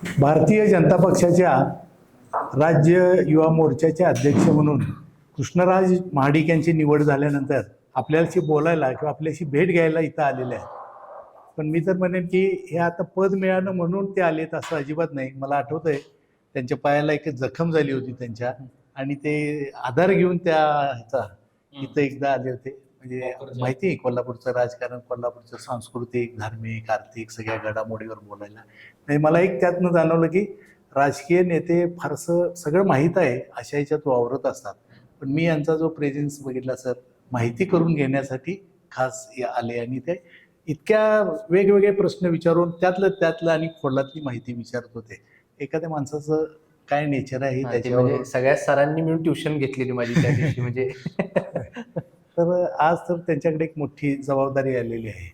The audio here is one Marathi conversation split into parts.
भारतीय जनता पक्षाच्या राज्य युवा मोर्चाचे अध्यक्ष म्हणून कृष्णराज महाडिक यांची निवड झाल्यानंतर आपल्याशी बोलायला किंवा आपल्याशी भेट घ्यायला इथं आलेले आहेत. पण मी तर म्हणेन की हे आता पद मिळालं म्हणून ते आलेत असं अजिबात नाही. मला आठवतंय त्यांच्या पायाला एक जखम झाली होती त्यांच्या, आणि ते आधार घेऊन त्या ह्याचा इथं एकदा आले होते. म्हणजे माहिती आहे कोल्हापूरचं राजकारण, कोल्हापूरचं सांस्कृतिक, धार्मिक, आर्थिक सगळ्या घडामोडीवर बोलायला. म्हणजे मला एक त्यातनं जाणवलं की राजकीय नेते फारसं सगळं माहीत आहे अशा ह्याच्यात वावरत असतात. पण मी यांचा जो प्रेझेन्स बघितला सर, माहिती करून घेण्यासाठी खास आले, आणि ते इतक्या वेगवेगळे प्रश्न विचारून त्यातलं आणि खोलातली माहिती विचारत होते. एखाद्या माणसाचं काय नेचर आहे त्याच्यावर. म्हणजे सगळ्या सरांनी मिळून ट्युशन घेतलेली माझी त्या दिवशी म्हणजे तर आज तर त्यांच्याकडे एक मोठी जबाबदारी आलेली आहे.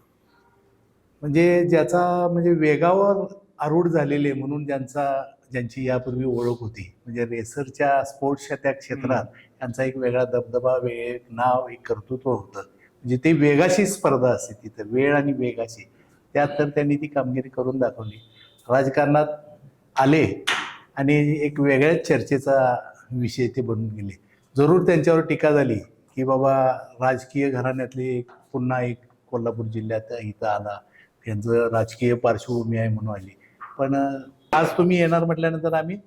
म्हणजे ज्याचा म्हणजे वेगावर आरूढ झालेले म्हणून ज्यांची यापूर्वी ओळख होती, म्हणजे रेसरच्या स्पोर्ट्सच्या त्या क्षेत्रात त्यांचा एक वेगळा दबदबा, एक नाव, एक कर्तृत्व होतं. म्हणजे ते वेगाशी स्पर्धा असते तिथं, वेळ आणि वेगाची. त्यात तर त्यांनी ती कामगिरी करून दाखवली. राजकारणात आले आणि एक वेगळ्याच चर्चेचा विषय ते बनून गेले. जरूर त्यांच्यावर टीका झाली की बाबा राजकीय घराण्यातले पुन्हा एक कोल्हापूर जिल्ह्यात इथं आला, त्यांचं राजकीय पार्श्वभूमी आहे म्हणून आली. पण आज तुम्ही येणार म्हटल्यानंतर आम्ही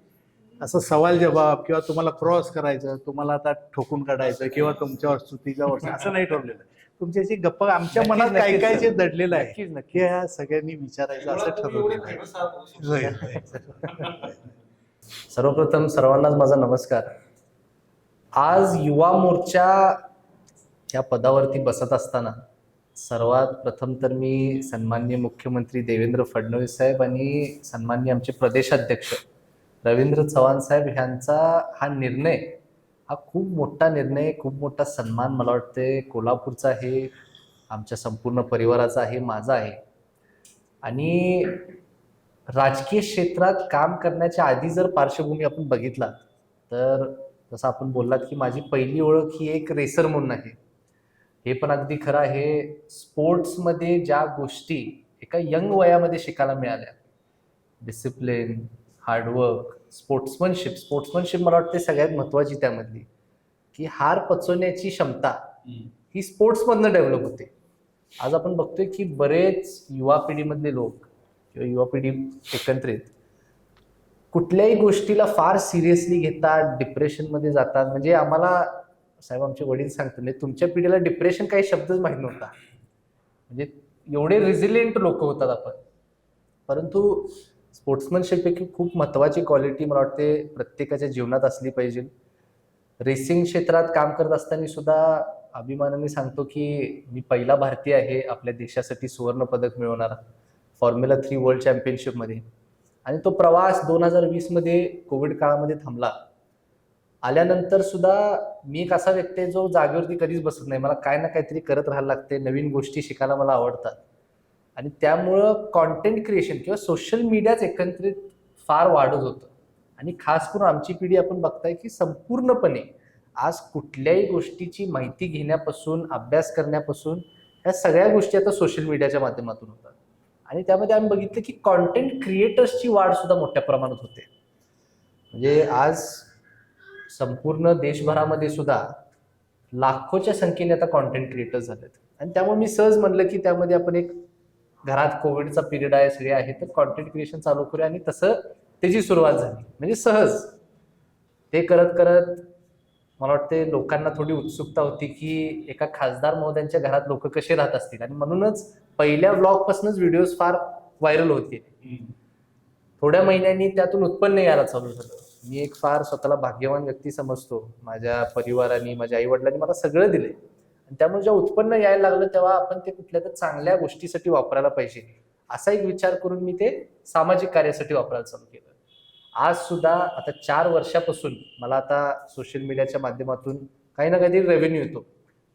असं सवाल जवाब किंवा तुम्हाला क्रॉस करायचं, तुम्हाला आता ठोकून काढायचं किंवा तुमच्यावर स्तुतीचा वर्ष असं नाही ठरलेलं. तुमच्याशी गप्पा आमच्या मनात काय काय जे दडलेलं आहे नक्की ह्या सगळ्यांनी विचारायचं असं ठरवलेलं आहे. सर्वप्रथम सर्वांनाच माझा नमस्कार. आज युवा मोर्चा या पदावरती बसत असताना सर्वात प्रथम तर मी सन्माननीय मुख्यमंत्री देवेंद्र फडणवीस साहेब आणि सन्माननीय आमचे प्रदेशाध्यक्ष रवींद्र चव्हाण साहेब यांचा हा निर्णय, हा खूप मोठा निर्णय, खूप मोठा सन्मान मला वाटते कोल्हापूरचा आहे, आमच्या संपूर्ण परिवाराचा आहे, माझा आहे. आणि राजकीय क्षेत्रात काम करण्याच्या आधी जर पार्श्वभूमी आपण बघितला तर जसं आपण बोललात की माझी पहिली ओळख ही एक रेसर म्हणून आहे. हे पण अगदी खरं आहे. स्पोर्ट्समध्ये ज्या गोष्टी एका यंग वयामध्ये शिकायला मिळाल्या, डिसिप्लिन, हार्डवर्क, स्पोर्ट्समनशिप मला वाटते सगळ्यात महत्त्वाची त्यामधली, की हार पचवण्याची क्षमता ही स्पोर्ट्समधनं डेव्हलप होते. आज आपण बघतोय की बरेच युवा पिढीमधले लोक किंवा युवा पिढी एकत्रित कुठल्याही गोष्टीला फार सिरियसली घेतात, डिप्रेशनमध्ये जातात. म्हणजे आम्हाला साहेब आमचे वडील सांगतात, म्हणजे तुमच्या पिढीला डिप्रेशन काही शब्दच माहीत नव्हता. म्हणजे एवढे रिझिलियंट लोक होतात आपण. परंतु स्पोर्ट्समनशिप एक खूप महत्त्वाची क्वालिटी मला वाटते प्रत्येकाच्या जीवनात असली पाहिजे. रेसिंग क्षेत्रात काम करत असताना सुद्धा अभिमानाने सांगतो की मी पहिला भारतीय आहे आपल्या देशासाठी सुवर्ण पदक मिळवणारा फॉर्म्युला 3 वर्ल्ड चॅम्पियनशिपमध्ये. आणि तो प्रवास 2020 मध्ये कोविड काळामध्ये थांबला. आल्यानंतर सुद्धा मी एक असा व्यक्ती आहे जो जागेवरती कधीच बसत नाही. मला काय ना काहीतरी करत राहायला लागते, नवीन गोष्टी शिकायला मला आवडतात. आणि त्यामुळं कॉन्टेंट क्रिएशन किंवा सोशल मीडियाच एकत्रित फार वाढत होतं. आणि खास करून आमची पिढी आपण बघताय की संपूर्णपणे आज कुठल्याही गोष्टीची माहिती घेण्यापासून, अभ्यास करण्यापासून ह्या सगळ्या गोष्टी आता सोशल मीडियाच्या माध्यमातून होतात. आणि त्यामध्ये आम्ही बघितलं की कॉन्टेंट क्रिएटर्सची वाढ सुद्धा मोठ्या प्रमाणात होते. म्हणजे आज संपूर्ण देशभरामध्ये सुद्धा लाखोच्या संख्येने आता कॉन्टेंट क्रिएटर्स झालेत. आणि त्यामुळे मी सहज म्हणलं की त्यामध्ये आपण एक घरात कोविडचा पिरियड आहे, सगळे आहे, तर कॉन्टेंट क्रिएशन चालू करूया. आणि तसं त्याची सुरुवात झाली. म्हणजे सहज ते करत करत मला वाटते लोकांना थोडी उत्सुकता होती की एका खासदार महोदयांच्या घरात लोक कसे राहत असतील. आणि म्हणूनच पहिल्या ब्लॉगपासूनच व्हिडिओज फार व्हायरल होते. थोड्या महिन्यांनी त्यातून उत्पन्न यायला चालू झालं. मी एक फार स्वतःला भाग्यवान व्यक्ती समजतो. माझ्या परिवाराने, माझ्या आई वडिलांनी मला सगळं दिलंय. आणि त्यामुळे जेव्हा उत्पन्न यायला लागलं तेव्हा आपण ते कुठल्या तर चांगल्या गोष्टीसाठी वापरायला पाहिजे असा एक विचार करून मी ते सामाजिक कार्यासाठी वापरायला चालू केलं. आज सुद्धा आता 4 वर्षापासून मला आता सोशल मीडियाच्या माध्यमातून काही ना काहीतरी रेव्हेन्यू येतो.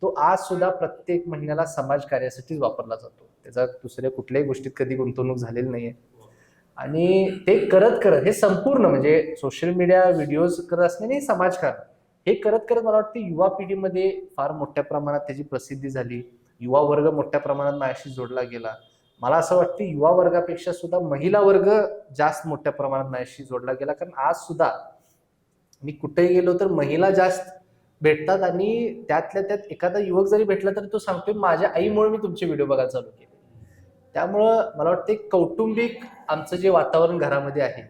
तो आज सुद्धा प्रत्येक महिन्याला समाज कार्यासाठीच वापरला जातो. त्याचा दुसऱ्या कुठल्याही गोष्टीत कधी गुंतवणूक झालेली नाहीये. आणि ते करत करत हे संपूर्ण म्हणजे सोशल मीडिया व्हिडिओज करत असल्याने समाजकारण हे करत करत मला वाटतं युवा पिढीमध्ये फार मोठ्या प्रमाणात त्याची प्रसिद्धी झाली. युवा वर्ग मोठ्या प्रमाणात माझ्याशी जोडला गेला. मला असं वाटतं युवा वर्गापेक्षा सुद्धा महिला वर्ग जास्त मोठ्या प्रमाणात माझ्याशी जोडला गेला. कारण आज सुद्धा मी कुठेही गेलो तर महिला जास्त भेटतात आणि त्यातल्या त्यात एखादा युवक जरी भेटला तर तो सांगतोय माझ्या आईमुळे मी तुमचे व्हिडिओ बघायला चालू केले. त्यामुळं मला वाटतं कौटुंबिक आमचं जे वातावरण घरामध्ये आहे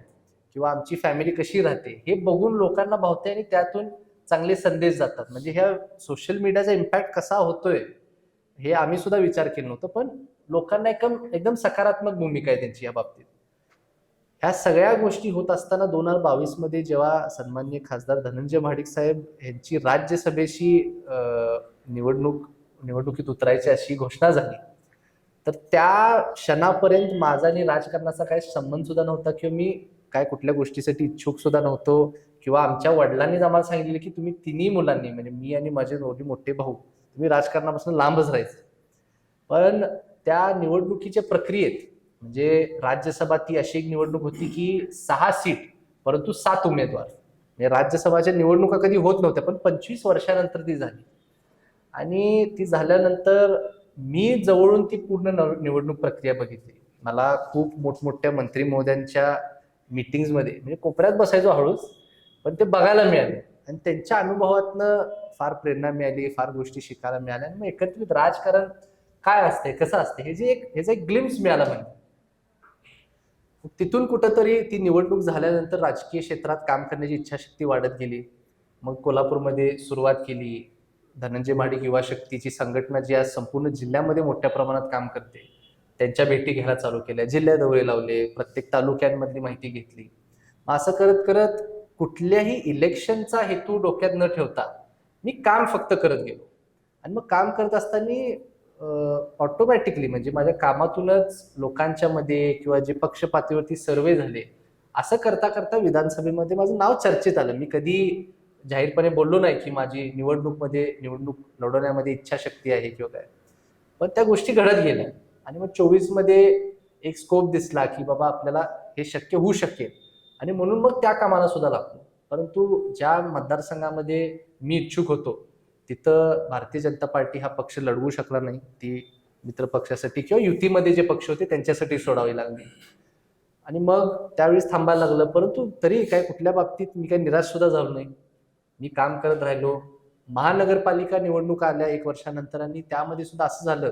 किंवा आमची फॅमिली कशी राहते हे बघून लोकांना भावते आणि त्यातून चांगले संदेश जातात. म्हणजे ह्या सोशल मीडियाचा इम्पॅक्ट कसा होतोय हे आम्ही सुद्धा विचार केलं नव्हतं, पण लोकांना एकदम सकारात्मक भूमिका आहे त्यांची या बाबतीत. ह्या सगळ्या गोष्टी होत असताना 2022 मध्ये जेव्हा सन्माननीय खासदार धनंजय महाडिक साहेब यांची राज्यसभेशी निवडणुकीत उतरायची अशी घोषणा झाली, तर त्या क्षणापर्यंत माझा आणि राजकारणाचा काही संबंध सुद्धा नव्हता किंवा मी काय कुठल्या गोष्टीसाठी इच्छुक सुद्धा नव्हतो. किंवा आमच्या वडिलांनी आम्हाला सांगितले की तुम्ही तिन्ही मुलांनी म्हणजे मी आणि माझे दोन्ही मोठे भाऊ तुम्ही राजकारणापासून लांबच राहायचं. पण त्या निवडणुकीच्या प्रक्रियेत म्हणजे राज्यसभा ती अशी एक निवडणूक होती की 6 सीट परंतु 7 उमेदवार. म्हणजे राज्यसभाच्या निवडणुका कधी होत नव्हत्या, पण 25 वर्षानंतर ती झाली. आणि ती झाल्यानंतर मी जवळून ती पूर्ण निवडणूक प्रक्रिया बघितली. मला खूप मोठमोठ्या मंत्री महोदयांच्या मीटिंग्समध्ये म्हणजे कोपऱ्यात बसायचो हळूच, पण ते बघायला मिळाले आणि त्यांच्या अनुभवातनं फार प्रेरणा मिळाली, फार गोष्टी शिकायला मिळाल्या. आणि मग एकत्रित राजकारण काय असते, कसं असते ह्याचा एक ग्लिम्स मिळाला म्हणजे. तिथून कुठंतरी ती निवडणूक झाल्यानंतर राजकीय क्षेत्रात काम करण्याची इच्छाशक्ती वाढत गेली. मग कोल्हापूरमध्ये सुरुवात केली. धनंजय महाडिक युवा शक्तीची संघटना जी आज संपूर्ण जिल्ह्यामध्ये मोठ्या प्रमाणात काम करते, त्यांच्या भेटी घ्यायला चालू केल्या, जिल्ह्यात दौरे लावले, प्रत्येक तालुक्यांमधली माहिती घेतली. असं करत करत कुठल्याही इलेक्शनचा हेतू डोक्यात न ठेवता मी काम फक्त करत गेलो. आणि मग काम करत असताना ऑटोमॅटिकली म्हणजे माझ्या कामातूनच लोकांच्या मध्ये किंवा जे पक्ष पातळीवरती सर्वे झाले, असं करता करता विधानसभेमध्ये माझं नाव चर्चेत आलं. मी कधी जाहीरपणे बोललो नाही की माझी निवडणूक लढवण्यामध्ये इच्छाशक्ती आहे किंवा काय, पण त्या गोष्टी घडत गेल्या. आणि मग 24 मध्ये एक स्कोप दिसला की बाबा आपल्याला हे शक्य होऊ शकेल आणि म्हणून मग त्या कामाला सुद्धा लागतो. परंतु ज्या मतदारसंघामध्ये मी इच्छुक होतो तिथं भारतीय जनता पार्टी हा पक्ष लढवू शकला नाही. ती मित्र पक्षासाठी किंवा युतीमध्ये जे पक्ष होते त्यांच्यासाठी सोडावी लागली आणि मग त्यावेळेस थांबायला लागलं. परंतु तरी काय कुठल्या बाबतीत मी काही निराश सुद्धा झालो नाही. मी काम करत राहिलो. महानगरपालिका निवडणूक आल्या 1 वर्षानंतर आणि त्यामध्ये सुद्धा असं झालं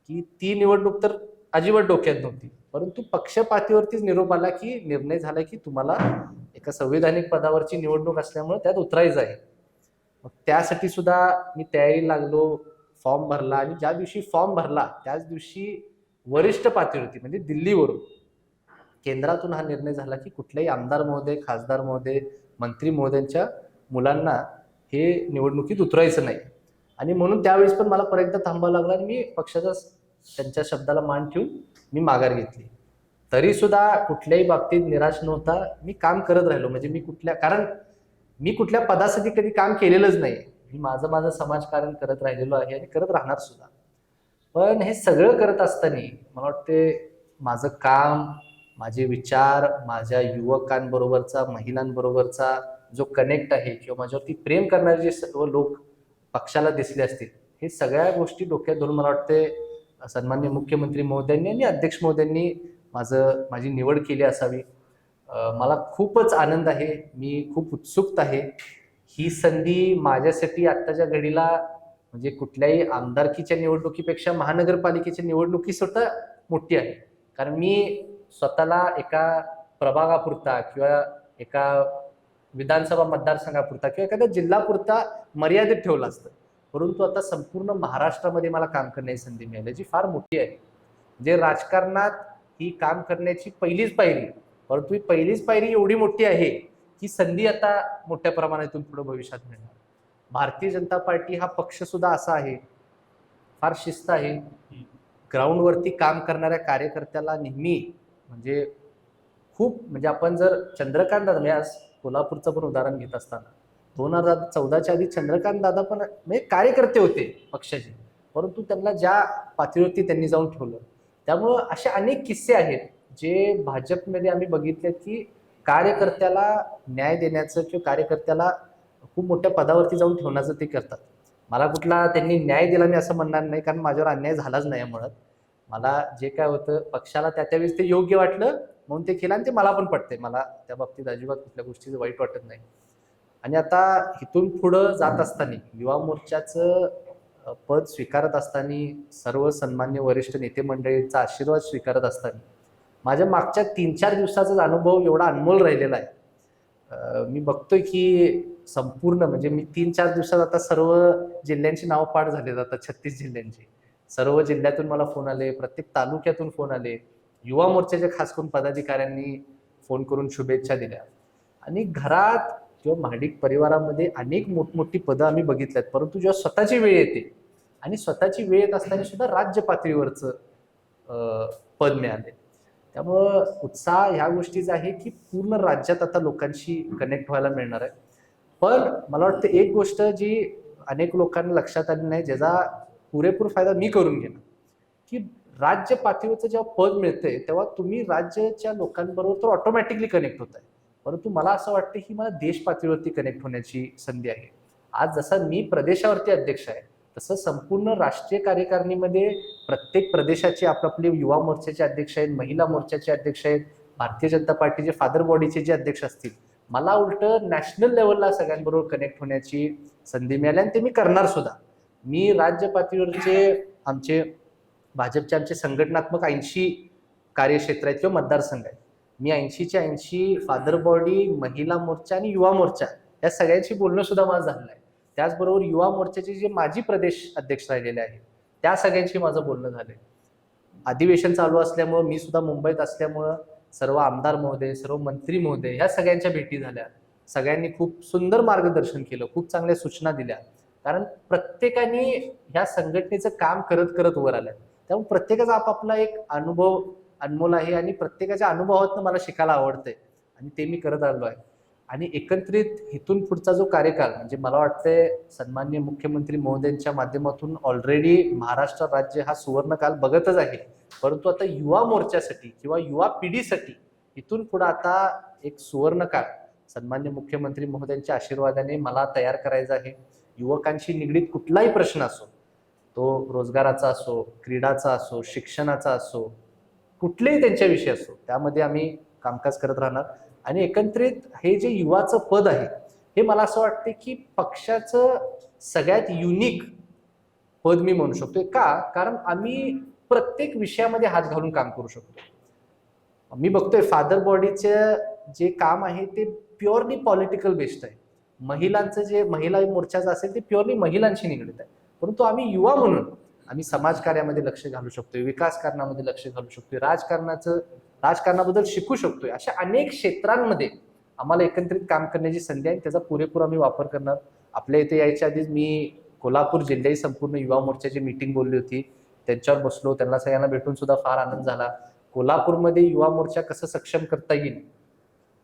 की ती निवडणूक तर अजिबात डोक्यात नव्हती, परंतु पक्षपातीवरतीच निरोप आला की निर्णय झाला की तुम्हाला एका संविधानिक पदावरची निवडणूक असल्यामुळे त्यात उतरायचं आहे. मग त्यासाठी सुद्धा मी तयारी लागलो, फॉर्म भरला आणि ज्या दिवशी फॉर्म भरला त्याच दिवशी वरिष्ठ पातळीवरती म्हणजे दिल्लीवरून केंद्रातून हा निर्णय झाला की कुठल्याही आमदार महोदय, खासदार महोदय, मंत्री महोदयांच्या मुलांना हे निवडणुकीत उतरायचं नाही. आणि म्हणून त्यावेळेस पण मला परत एकदा थांबावं लागलं आणि मी पक्षाचा त्यांच्या शब्दाला मान ठेवून मी माघार घेतली. तरी सुद्धा कुठल्याही बाबतीत निराश नव्हता. मी काम करत राहिलो. म्हणजे कारण मी कुठल्या पदासाठी कधी काम केलेलंच नाही. मी माझं समाजकारण करत राहिलेलो आहे आणि करत राहणार सुद्धा. पण हे सगळं करत असताना मला वाटते माझं काम, माझे विचार, माझ्या युवकांबरोबरचा, महिलांबरोबरचा जो कनेक्ट आहे किंवा माझ्यावरती प्रेम करणारे जे सर्व लोक पक्षाला दिसले असतील, हे सगळ्या गोष्टी डोक्यात धरून मला वाटते सन्माननीय मुख्यमंत्री महोदयांनी आणि अध्यक्ष महोदयांनी माझी निवड केली असावी. मला खूपच आनंद आहे. मी खूप उत्सुक आहे. ही संधी माझ्यासाठी आत्ताच्या घडीला म्हणजे कुठल्याही आमदारकीच्या निवडणुकीपेक्षा महानगरपालिकेच्या निवडणुकी स्वतः मोठी आहे. कारण मी स्वतःला एका प्रभागापुरता किंवा एका विधानसभा मतदारसंघापुरता किंवा एखाद्या जिल्हापुरता मर्यादित ठेवलं असतं, परंतु आता संपूर्ण महाराष्ट्रामध्ये मला काम करण्याची संधी मिळाली जी फार मोठी आहे. म्हणजे राजकारणात ही काम करण्याची पहिलीच पायरी, परंतु ही पहिलीच पायरी एवढी मोठी आहे की संधी आता मोठ्या प्रमाणातून पुढे भविष्यात मिळणार. भारतीय जनता पार्टी हा पक्ष सुद्धा असा आहे, फार शिस्त आहे. ग्राउंडवरती काम करणाऱ्या कार्यकर्त्याला नेहमी म्हणजे खूप म्हणजे आपण जर चंद्रकांत दादा म्हणजे आज कोल्हापूरचं पण उदाहरण घेत असताना 2014च्या आधी चंद्रकांत दादा पण म्हणजे कार्यकर्ते होते पक्षाचे, परंतु त्यांना ज्या पातळीवरती त्यांनी जाऊन ठेवलं. त्यामुळं असे अनेक किस्से आहेत जे भाजपमध्ये आम्ही बघितले की कार्यकर्त्याला न्याय देण्याचं किंवा कार्यकर्त्याला खूप मोठ्या पदावरती जाऊन ठेवण्याचं ते करतात. मला कुठला त्यांनी न्याय दिला मी असं म्हणणार नाही, कारण माझ्यावर अन्याय झालाच नाही. मुळात मला जे काय होतं पक्षाला त्यावेळेस ते योग्य वाटलं म्हणून ते केलं आणि ते मला पण पटते. मला त्या बाबतीत अजिबात कुठल्या गोष्टीचं वाईट वाटत नाही. आणि आता इथून पुढं जात असताना युवा मोर्चाचं पद स्वीकारत असताना सर्व सन्मान्य वरिष्ठ नेते मंडळींचा आशीर्वाद स्वीकारत असताना माझ्या मागच्या 3-4 दिवसाचाच अनुभव एवढा अनमोल राहिलेला आहे. मी बघतोय की संपूर्ण म्हणजे मी 3-4 दिवसात आता सर्व जिल्ह्यांची नाव पाठ झाले आता 36 जिल्ह्यांची. सर्व जिल्ह्यातून मला फोन आले, प्रत्येक तालुक्यातून फोन आले. युवा मोर्चाच्या खास करून पदाधिकाऱ्यांनी फोन करून शुभेच्छा दिल्या. आणि घरात किंवा महाडिक परिवारामध्ये अनेक मोठमोठी पदं आम्ही बघितल्यात, परंतु जेव्हा स्वतःची वेळ येते आणि स्वतःची वेळ येत असताना सुद्धा राज्य पातळीवरचं पद मिळाले. त्यामुळं उत्साह ह्या गोष्टीचा आहे की पूर्ण राज्यात आता लोकांशी कनेक्ट व्हायला मिळणार आहे. पण मला वाटतं एक गोष्ट जी अनेक लोकांना लक्षात आली नाही, ज्याचा पुरेपूर फायदा मी करून घेणार, की राज्य पातळीवरचं जेव्हा पद मिळतंय तेव्हा तुम्ही राज्याच्या लोकांबरोबर तर ऑटोमॅटिकली कनेक्ट होत आहे, परंतु मला असं वाटतं की मला देश पातळीवरती कनेक्ट होण्याची संधी आहे. आज जसा मी प्रदेशावरती अध्यक्ष आहे तसं संपूर्ण राष्ट्रीय कार्यकारिणीमध्ये प्रत्येक प्रदेशाचे आपापले युवा मोर्चाचे अध्यक्ष आहेत, महिला मोर्चाचे अध्यक्ष आहेत, भारतीय जनता पार्टीचे फादर बॉडीचे जे अध्यक्ष असतील. मला उलट नॅशनल लेवलला सगळ्यांबरोबर कनेक्ट होण्याची संधी मिळाली आणि ते मी करणार सुद्धा. मी राज्य पातळीवरचे आमचे भाजपचे संघटनात्मक 80 कार्यक्षेत्र आहेत किंवा मतदारसंघ आहेत. मी 80च्या 80 फादर बॉडी, महिला मोर्चा आणि युवा मोर्चा या सगळ्यांशी बोलणं सुद्धा माझं झालं आहे. त्याचबरोबर युवा मोर्चाचे जे माजी प्रदेश अध्यक्ष राहिलेले आहेत त्या सगळ्यांशी माझं बोलणं झालंय. अधिवेशन चालू असल्यामुळं मी सुद्धा मुंबईत असल्यामुळं सर्व आमदार महोदय, सर्व मंत्री महोदय ह्या सगळ्यांच्या भेटी झाल्या. सगळ्यांनी खूप सुंदर मार्गदर्शन केलं, खूप चांगल्या सूचना दिल्या. कारण प्रत्येकाने ह्या संघटनेचं काम करत करत वर आलं. त्यामुळे प्रत्येकाचा आपापला एक अनुभव अनमोल आहे आणि प्रत्येकाच्या अनुभवातनं मला शिकायला आवडतंय आणि ते मी करत आलो आहे. आणि एकत्रित इथून पुढचा जो कार्यकाल म्हणजे मला वाटतंय सन्माननीय मुख्यमंत्री महोदयांच्या माध्यमातून ऑलरेडी महाराष्ट्र राज्य हा सुवर्णकाल बघतच आहे, परंतु आता युवा मोर्चासाठी किंवा युवा पिढीसाठी इथून पुढे आता एक सुवर्णकाळ सन्माननीय मुख्यमंत्री महोदयांच्या आशीर्वादाने मला तयार करायचा आहे. युवकांशी निगडीत कुठलाही प्रश्न असो, तो रोजगाराचा असो, क्रीडाचा असो, शिक्षणाचा असो, कुठलेही त्यांच्या विषय असो, त्यामध्ये आम्ही कामकाज करत राहणार. आणि एकत्रित हे जे युवाचं पद आहे हे मला असं वाटतं की पक्षाचं सगळ्यात युनिक पद मी म्हणू शकतोय. का? कारण आम्ही प्रत्येक विषयामध्ये हात घालून काम करू शकतो. मी बघतोय फादर बॉडीचे जे काम आहे ते प्युअरली पॉलिटिकल बेस्ड आहे. महिलांचं जे महिला मोर्चाचं असेल ते प्युअरली महिलांशी निगडीत आहे, परंतु आम्ही युवा म्हणून आम्ही समाजकार्यामध्ये लक्ष घालू शकतोय, विकासकारणामध्ये लक्ष घालू शकतोय, राजकारणाबद्दल शिकू शकतोय. अशा अनेक क्षेत्रांमध्ये आम्हाला एकत्रित काम करण्याची संधी आहे. त्याचा पुरेपूर आम्ही वापर करणार. आपल्या इथे यायच्या आधीच मी कोल्हापूर जिल्ह्याची संपूर्ण युवा मोर्चाची मीटिंग बोलली होती, त्यांच्यावर बसलो, त्यांना सगळ्यांना भेटून सुद्धा फार आनंद झाला. कोल्हापूरमध्ये युवा मोर्चा कसं सक्षम करता येईल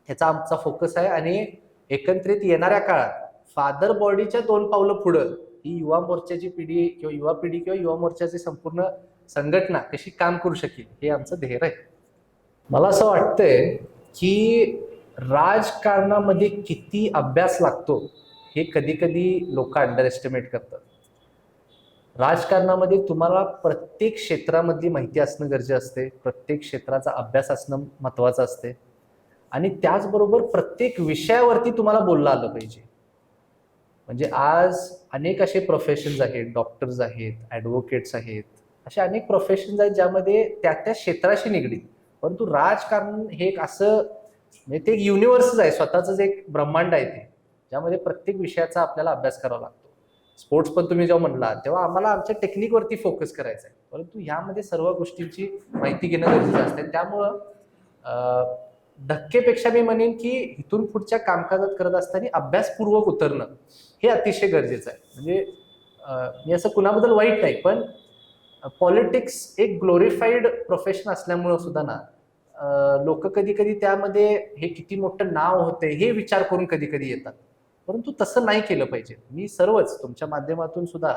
ह्याचा आमचा फोकस आहे. आणि एकत्रित येणाऱ्या काळात फादर बॉडीच्या 2 पावलं पुढं ही युवा मोर्चाची पिढी किंवा युवा पिढी किंवा युवा मोर्चाची संपूर्ण संघटना कशी काम करू शकेल हे आमचं ध्येय आहे. मला असं वाटतंय की राजकारणामध्ये किती अभ्यास लागतो हे कधी कधी लोक अंडर एस्टिमेट करतात. राजकारणामध्ये तुम्हाला प्रत्येक क्षेत्रामधली माहिती असणं गरजेचं असते, प्रत्येक क्षेत्राचा अभ्यास असणं महत्वाचं असते आणि त्याचबरोबर प्रत्येक विषयावरती तुम्हाला बोललं आलं पाहिजे. म्हणजे आज अनेक असे प्रोफेशन्स आहेत, डॉक्टर्स आहेत, ॲडव्होकेट्स आहेत, असे अनेक प्रोफेशन्स आहेत ज्यामध्ये त्या क्षेत्राशी निगडीत. परंतु राजकारण हे एक असं म्हणजे ते एक युनिव्हर्सच आहे, स्वतःच एक ब्रह्मांड आहे ते, ज्यामध्ये प्रत्येक विषयाचा आपल्याला अभ्यास करावा लागतो. स्पोर्ट्स पण तुम्ही जेव्हा म्हणला तेव्हा आम्हाला आमच्या टेक्निकवरती फोकस करायचा आहे, परंतु ह्यामध्ये सर्व गोष्टींची माहिती घेणं गरजेचं असते. त्यामुळं धक्केपेक्षा मी म्हणेन की इथून पुढच्या कामकाजात करत असताना अभ्यासपूर्वक उतरणं हे अतिशय गरजेचं आहे. म्हणजे मी असं कुणाबद्दल वाईट नाही, पण पॉलिटिक्स एक ग्लोरिफाईड प्रोफेशन असल्यामुळं सुद्धा ना लोक कधी कधी त्यामध्ये हे किती मोठं नाव होते हे विचार करून कधी कधी येतात, परंतु तसं नाही केलं पाहिजे. मी सर्वच तुमच्या माध्यमातून सुद्धा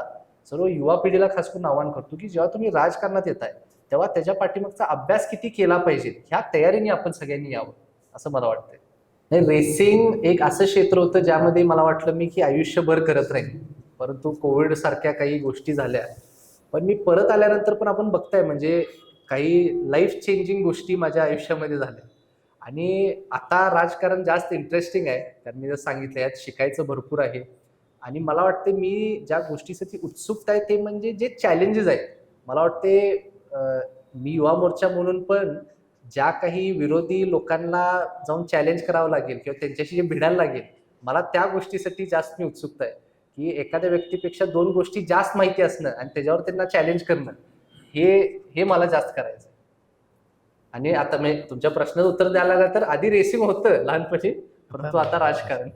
सर्व युवा पिढीला खास करून आवाहन करतो की जेव्हा तुम्ही राजकारणात येताय तेव्हा त्याच्या पाठीमागचा अभ्यास किती केला पाहिजे ह्या तयारीने आपण सगळ्यांनी यावं असं मला वाटतंय. नाही, रेसिंग एक असं क्षेत्र होतं ज्यामध्ये मला वाटलं मी की आयुष्यभर करत राहील, परंतु कोविड सारख्या काही गोष्टी झाल्या पण मी परत आल्यानंतर पण आपण बघताय म्हणजे काही लाईफ चेंजिंग गोष्टी माझ्या आयुष्यामध्ये झाल्या. आणि आता राजकारण जास्त इंटरेस्टिंग आहे, कारण मी जर सांगितलं यात शिकायचं भरपूर आहे. आणि मला वाटते मी ज्या गोष्टीसाठी उत्सुकता आहे ते म्हणजे जे चॅलेंजेस आहेत. मला वाटते मी युवा मोर्चा म्हणून पण ज्या काही विरोधी लोकांना जाऊन चॅलेंज करावं लागेल किंवा त्यांच्याशी जे भिडायला लागेल, मला त्या गोष्टीसाठी जास्त मी उत्सुकता आहे, की एखाद्या व्यक्तीपेक्षा 2 गोष्टी जास्त माहिती असणं आणि त्याच्यावर त्यांना चॅलेंज करणं, हे हे मला जास्त करायचं आहे. आणि आता मी तुमच्या प्रश्नाचं उत्तर द्यायला लागलं तर आधी रेसिंग होतं लहानपणी, परंतु आता राजकारण.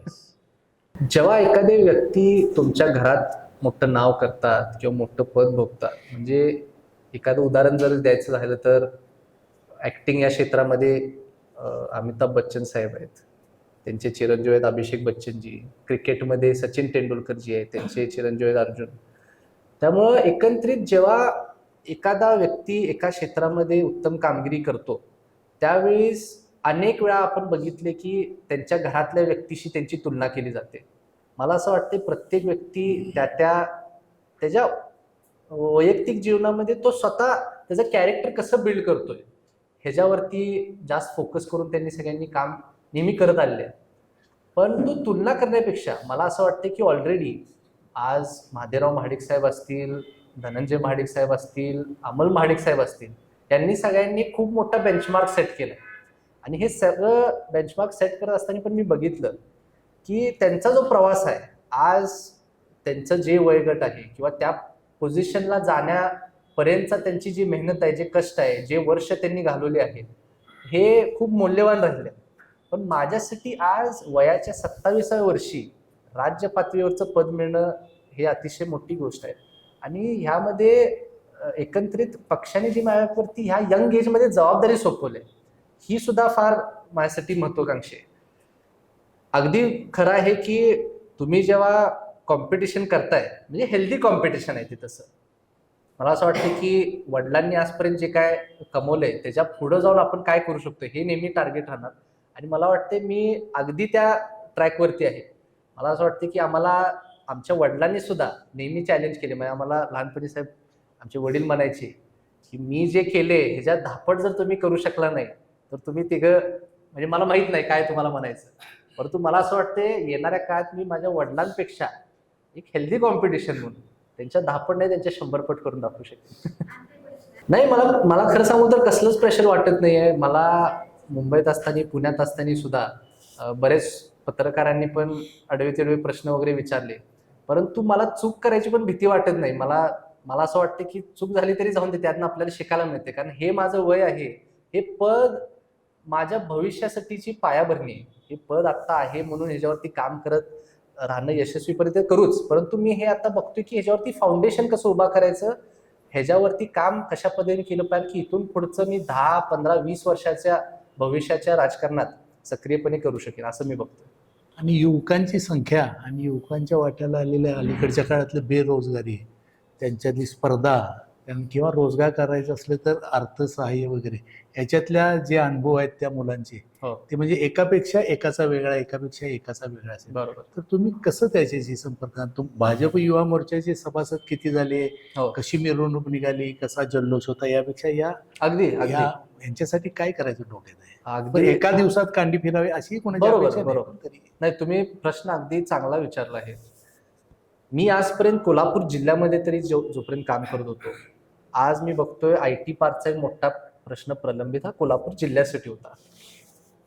जेव्हा एखादी व्यक्ती तुमच्या घरात मोठं नाव करतात किंवा मोठं पद भोगतात, म्हणजे एखादं उदाहरण जर द्यायचं झालं तर ऍक्टिंग या क्षेत्रामध्ये अमिताभ बच्चन साहेब आहेत, त्यांचे चिरंजीव आहेत अभिषेक बच्चनजी. क्रिकेटमध्ये सचिन तेंडुलकरजी आहेत, त्यांचे चिरंजीव आहेत अर्जुन. त्यामुळं एकंदरीत जेव्हा एखादा व्यक्ती एका क्षेत्रामध्ये उत्तम कामगिरी करतो, त्यावेळेस अनेक वेळा आपण बघितले की त्यांच्या घरातल्या व्यक्तीशी त्यांची तुलना केली जाते. मला असं वाटते प्रत्येक व्यक्ती त्याच्या वैयक्तिक जीवनामध्ये तो स्वतः त्याचं कॅरेक्टर कसं बिल्ड करतोय ह्याच्यावरती जास्त फोकस करून त्यांनी सगळ्यांनी काम नेहमी करत आलेले आहे. पण तो तुलना करण्यापेक्षा मला असं वाटतं की ऑलरेडी आज महादेवराव महाडिक साहेब असतील, धनंजय महाडिक साहेब असतील, अमल महाडिक साहेब असतील, यांनी सगळ्यांनी खूप मोठा बेंचमार्क सेट केला. आणि हे सगळं बेंचमार्क सेट करत असताना पण मी बघितलं की त्यांचा जो प्रवास आहे, आज त्यांचं जे वयोगट आहे किंवा त्या पोझिशनला जाण्यापर्यंतचा त्यांची जी मेहनत आहे, जे कष्ट आहे, जे वर्ष त्यांनी घालवले आहेत, हे खूप मौल्यवान राहिले. पण माझ्यासाठी आज वयाच्या 27व्या वर्षी राज्य पातळीवरचं पद मिळणं हे अतिशय मोठी गोष्ट आहे. आणि ह्यामध्ये एकंदरीत पक्षाने जी माझ्यावरती ह्या यंग एजमध्ये जबाबदारी सोपवली, ही सुद्धा फार माझ्यासाठी महत्वाकांक्षी आहे. अगदी खरं आहे की तुम्ही जेव्हा कॉम्पिटिशन करताय, म्हणजे हेल्दी कॉम्पिटिशन आहे ते, तसं मला असं वाटतं की वडिलांनी आजपर्यंत जे काय कमवलंय त्याच्या पुढे जाऊन आपण काय करू शकतो हे नेहमी टार्गेट राहणार. आणि मला वाटते मी अगदी त्या ट्रॅकवरती आहे. मला असं वाटतं की आमच्या वडिलांनी सुद्धा नेहमी चॅलेंज केले. म्हणजे आम्हाला लहानपणी साहेब आमचे वडील म्हणायचे की मी जे केले ह्याच्यात धापट जर तुम्ही करू शकला नाही तर तुम्ही तिघं, म्हणजे मला माहित नाही काय तुम्हाला म्हणायचं, परंतु मला असं वाटते येणाऱ्या काळात मी माझ्या वडिलांपेक्षा एक हेल्दी कॉम्पिटिशन म्हणून त्यांच्या धापट नाही, त्यांच्या 100 पट करून दाखवू शकते. नाही, मला खरं सांगू तर कसलंच प्रेशर वाटत नाहीये. मला मुंबईत असताना, पुण्यात असताना सुद्धा बरेच पत्रकारांनी पण अडवे तिडवे प्रश्न वगैरे विचारले, परंतु मला चूक करायची पण भीती वाटत नाही. मला असं वाटतं की चूक झाली तरी जाऊन दे, त्यातनं आपल्याला शिकायला मिळते. कारण हे माझं वय आहे, हे पद माझ्या भविष्यासाठीची पायाभरणी आहे. हे पद आता आहे म्हणून ह्याच्यावरती काम करत राहणं यशस्वीपर्यंत करूच, परंतु मी हे आता बघतोय की ह्याच्यावरती फाउंडेशन कसं उभा करायचं, ह्याच्यावरती काम कशा पद्धतीने केलं पाहिजे की इथून पुढचं मी 10, 15, 20 वर्षाच्या भविष्याच्या राजकारणात सक्रियपणे करू शकेन, असं मी बघतोय. आणि युवकांची संख्या आणि युवकांच्या वाट्याला आलेल्या अलीकडच्या काळातलं बेरोजगारी, त्यांच्यातली स्पर्धा, किंवा रोजगार करायचं असलं तर अर्थसहाय्य वगैरे, याच्यातल्या जे अनुभव आहेत त्या मुलांचे, हो, ते म्हणजे एकापेक्षा एकाचा वेगळा, एकापेक्षा एकाचा वेगळा असेल. बरोबर. तर तुम्ही कसं त्याच्याशी संपर्क, भाजप युवा मोर्चाचे सभासद किती झाले, हो, कशी मिरवणूक निघाली, कसा जल्लोष होता, यापेक्षा अगदी अगदी यांच्यासाठी काय करायचं डोक्यात आहे? पण अगदी एका दिवसात कांडी फिरावी अशी कोणाची बरोबर, अपेक्षा नाही, बरोबर. पण तरी. नाही, तुम्ही प्रश्न अगदी चांगला विचारला आहे. मी आजपर्यंत कोल्हापूर जिल्ह्यामध्ये तरी जोपर्यंत काम करत होतो, आज मी बघतोय IT पार्कचा एक मोठा प्रश्न प्रलंबित हा कोल्हापूर जिल्ह्यासाठी होता.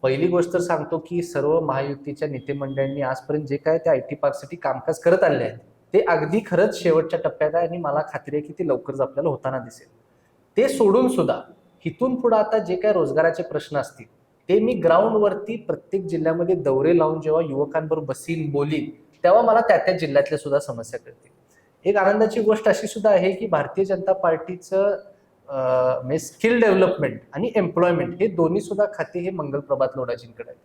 पहिली गोष्ट तर सांगतो की सर्व महायुतीच्या नेते मंडळींनी आजपर्यंत जे काय त्या IT पार्कसाठी कामकाज करत आले आहेत, ते अगदी खरंच शेवटच्या टप्प्यात आहे आणि मला खात्री आहे की ते लवकरच आपल्याला होताना दिसेल. ते सोडून सुद्धा इथून पुढे आता जे काय रोजगाराचे प्रश्न असतील, ते मी ग्राउंडवरती प्रत्येक जिल्ह्यामध्ये दौरे लावून जेव्हा युवकांबरोबर बसीन, बोलीन, तेव्हा मला त्या जिल्ह्यातल्या सुद्धा समस्या कळतील. एक आनंदाची गोष्ट अशी सुद्धा आहे की भारतीय जनता पार्टीचं स्किल डेव्हलपमेंट आणि एम्प्लॉयमेंट हे दोन्ही सुद्धा खाते हे मंगलप्रभात लोढाजींकडे आहेत.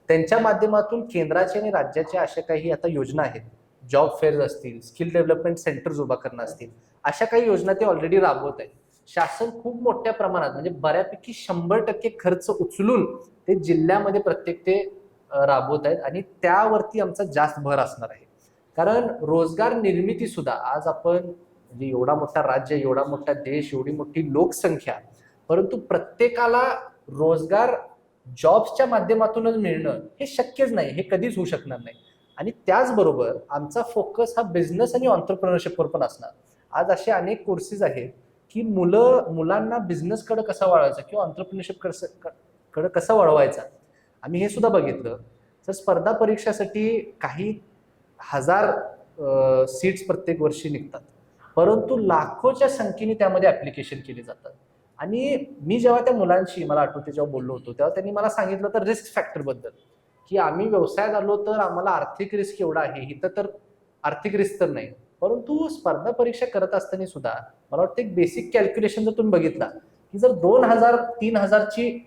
त्यांच्या माध्यमातून केंद्राचे आणि राज्याच्या अशा काही आता योजना आहेत, जॉब फेअर्स असतील, स्किल डेव्हलपमेंट सेंटर्स उभा करणं असतील, अशा काही योजना ते ऑलरेडी राबवत आहेत. शासन खूप मोठ्या प्रमाणात, म्हणजे बऱ्यापैकी 100% खर्च उचलून ते जिल्ह्यामध्ये प्रत्येक ते राबवत आहेत आणि त्यावरती आमचा जास्त भर असणार आहे. कारण रोजगार निर्मिती सुद्धा आज आपण म्हणजे एवढा मोठा राज्य, एवढा मोठा देश, एवढी मोठी लोकसंख्या, परंतु प्रत्येकाला रोजगार जॉब्सच्या माध्यमातूनच मिळणं हे शक्यच नाही, हे कधीच होऊ शकणार नाही. आणि त्याचबरोबर आमचा फोकस हा बिझनेस आणि ऑन्टरप्रिनरशिपवर पण असणार. आज असे अनेक कोर्सेस आहेत की मुलांना बिझनेसकडे कसा वळवायचा किंवा ऑन्टरप्रिनरशिप कडे कसं वळवायचा, आम्ही हे सुद्धा बघितलं. तर स्पर्धा परीक्षासाठी काही हजार सीट्स प्रत्येक वर्षी निघतात, परंतु लाखोच्या संख्येने त्यामध्ये ऍप्लिकेशन केले जातात. आणि मी जेव्हा त्या मुलांशी, मला आठवते जेव्हा बोललो होतो, तेव्हा त्यांनी मला सांगितलं तर रिस्क फॅक्टर बद्दल, की आम्ही व्यवसायात आलो तर आम्हाला आर्थिक रिस्क एवढा आहे, इथं तर आर्थिक रिस्क तर नाही. परंतु स्पर्धा परीक्षा करत असताना सुद्धा मला वाटतं एक बेसिक कॅल्क्युलेशन जर तुम्ही बघितला, की जर 2,000-3,000ची